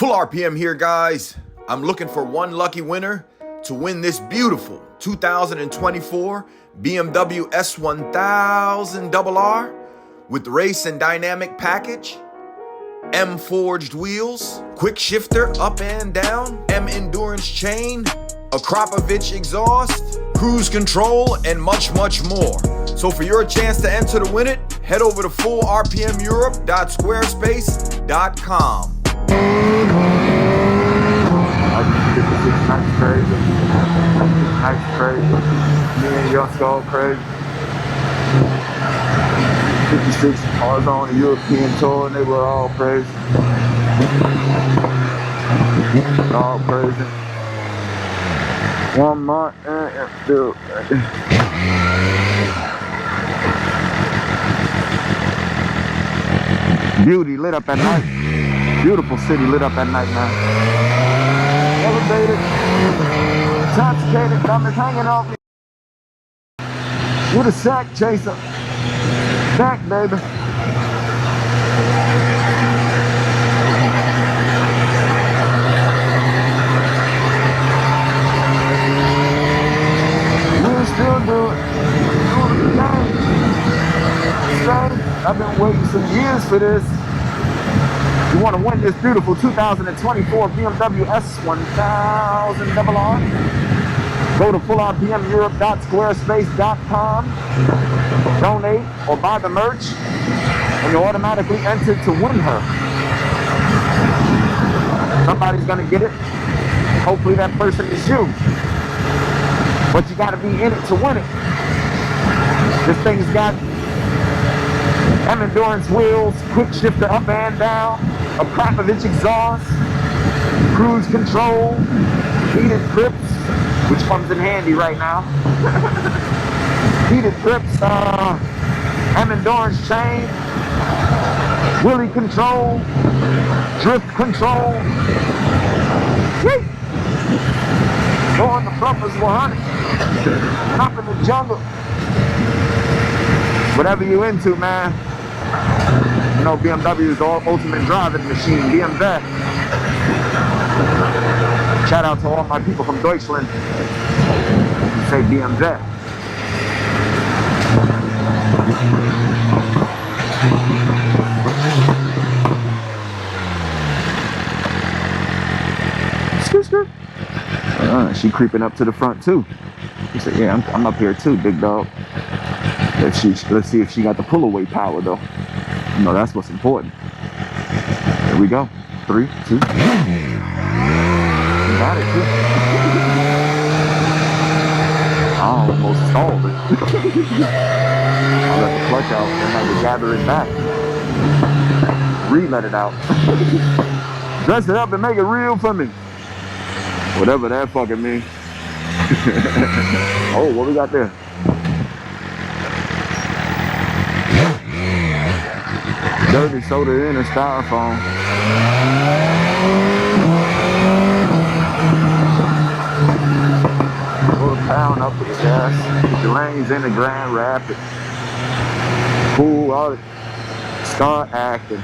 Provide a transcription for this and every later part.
Full RPM here, guys. I'm looking for one lucky winner to win this beautiful 2024 BMW S1000RR with race and dynamic package, M forged wheels, quick shifter up and down, M endurance chain, a Kropovich exhaust, cruise control, and much more. So for your chance to enter to win it, head over to fullrpmeurope.squarespace.com. Nice crazy. Nice crazy. Me and Young Skull crazy. 56 cars on the European tour and they were all crazy. All crazy. 1 month and still beauty lit up at night. Beautiful city lit up at night, man. Elevated, intoxicated, diamonds hanging off me. With a sack chaser. Sack, baby. We'll still do it. I've been waiting some years for this. You want to win this beautiful 2024 BMW S1000RR? Go to fullrpmeurope.squarespace.com, donate or buy the merch, and you're automatically entered to win her. Somebody's going to get it. Hopefully that person is you. But you got to be in it to win it. This thing's got M endurance wheels, quick shifter up and down, a Kropovich exhaust, cruise control, heated grips, which comes in handy right now. Heated grips, M endurance chain, wheelie control, drift control. Whee! Going the bumpers 100, up in the jungle. Whatever you into, man. You know, BMW is the ultimate driving machine, BMW. Shout out to all my people from Deutschland who say BMW. She creeping up to the front too. She said, yeah, I'm up here too, big dog. Let's see if she got the pull away power though. You know, that's what's important. Here we go. 3, 2. Got it too. I almost stalled it. I let the clutch out and had to gather it back. Re-let it out. Dress it up and make it real for me. Whatever that fucking means. Oh, what we got there? Dirty soda in a styrofoam. Put a pound up with the gas. Put the lanes in the Grand Rapids. Cool, all it. Start acting.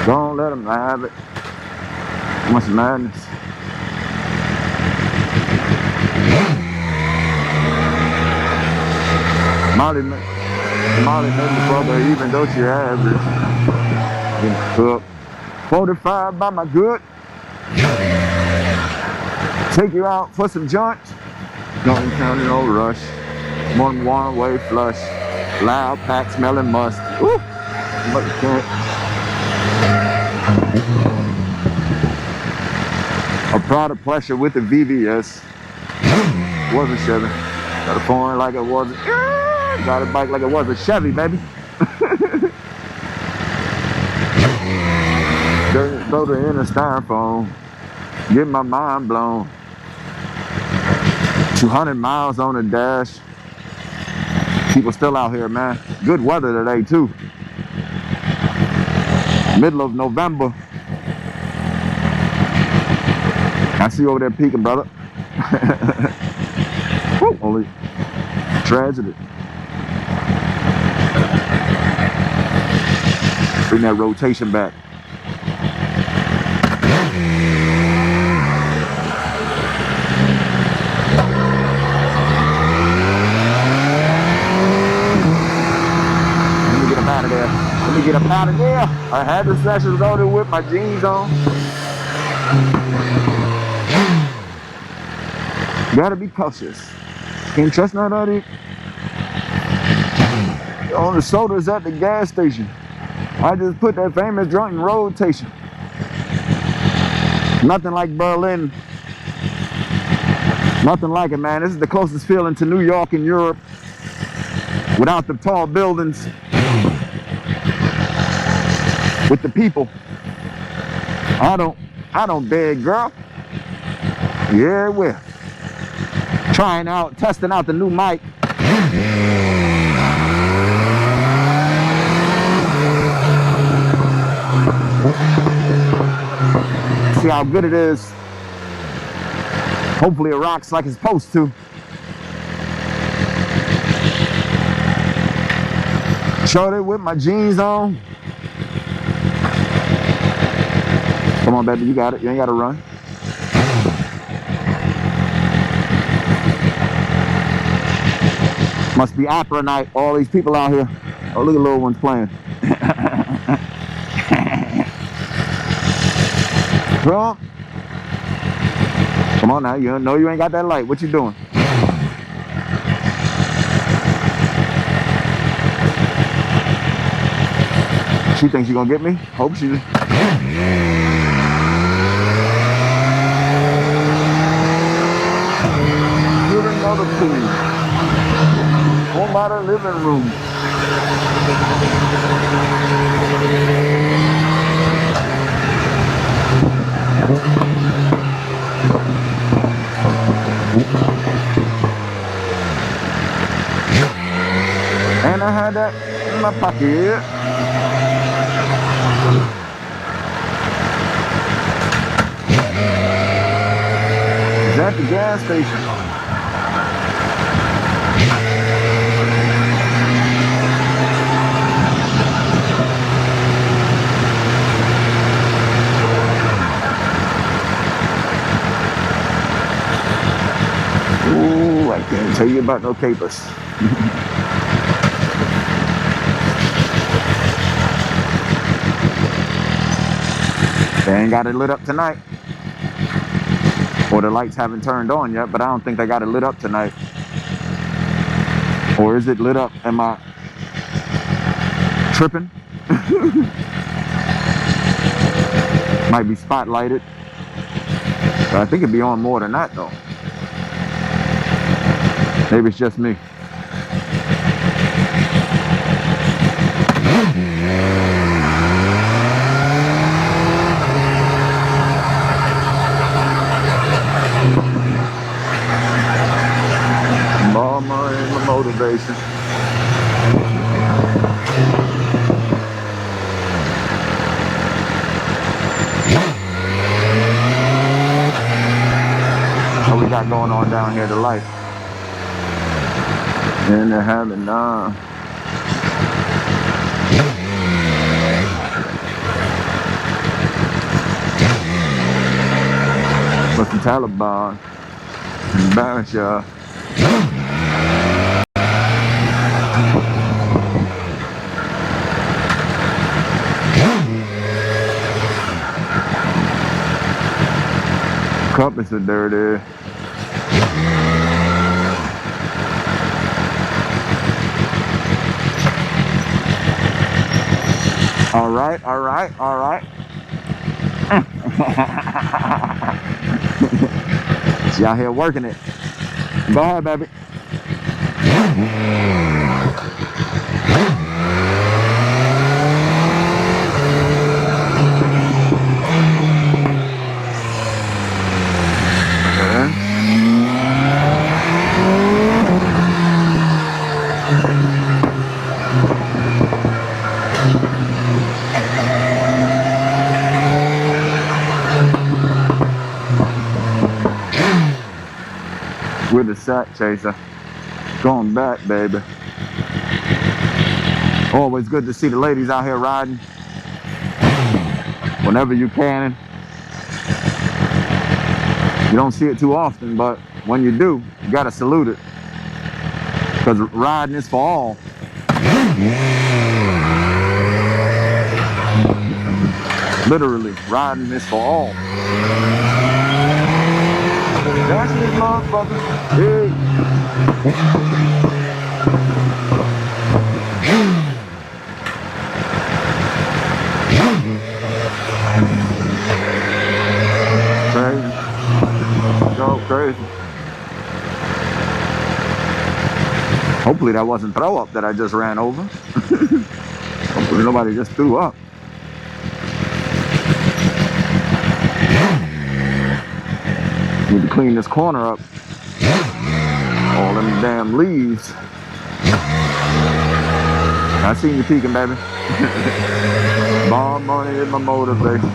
Don't let them have it. Much madness. Molly made me brother even though she average. Cook. 45 by my good. Take you out for some joints. Don't count it, no rush. One way flush. Loud pack smelling must. Woo! But you can't. A product pleasure with the VVS. Wasn't Chevy. Got a phone like it wasn't. Got a bike like it was a Chevy, baby. Dirty soda in a styrofoam. Get my mind blown. 200 miles on the dash. People still out here, man. Good weather today, too. Middle of November. I see you over there peeking, brother. Only tragedy. Bring that rotation back. me get up out of there. I had the sessions loaded with my jeans on. Gotta be cautious. Can't trust nobody. On the sodas at the gas station. I just put that famous joint in rotation. Nothing like Berlin. Nothing like it, man. This is the closest feeling to New York and Europe without the tall buildings. With the people. I don't beg, girl. Yeah, well. Testing out the new mic. See how good it is. Hopefully it rocks like it's supposed to. Showed it with my jeans on. Come on, baby, you got it. You ain't got to run. Must be opera night. All these people out here. Oh, look at little ones playing. Well, come on now. You know you ain't got that light. What you doing? She thinks she's gonna get me? Hope she. Living on the pool. Home by the living room. And I had that in my pocket. It's at the gas station. Ooh, I can't tell you about no capers. They ain't got it lit up tonight. Or the lights haven't turned on yet, but I don't think they got it lit up tonight. Or is it lit up? Am I tripping? Might be spotlighted. But I think it'd be on more than that though. Maybe it's just me. Mama and my motivation. What we got going on down here to life? And they're having but the Taliban embarrass y'all. Cup is so dirty. All right, all right, all right. She out here working it. Go ahead, baby. With the sack chaser. Going back, baby. Always good to see the ladies out here riding. Whenever you can. You don't see it too often, but when you do, you gotta salute it. Because riding is for all. Literally, riding this for all. That's this motherfucker. Hey. Crazy. Go crazy. Hopefully that wasn't throw up that I just ran over. Hopefully nobody just threw up. Need to clean this corner up. All them damn leaves. I seen you peeking, baby. More money in my motivation.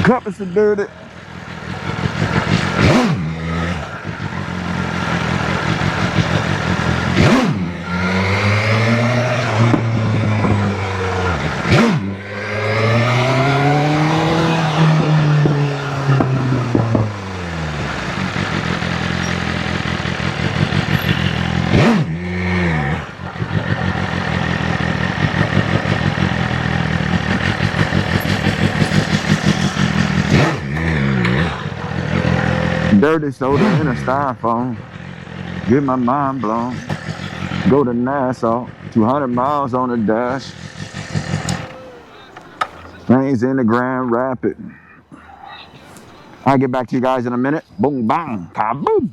Cup is dirty. Dirty soda in a styrofoam. Get my mind blown. Go to Nassau. 200 miles on the dash. Trains in the Grand Rapid. I'll get back to you guys in a minute. Boom, bang, kaboom.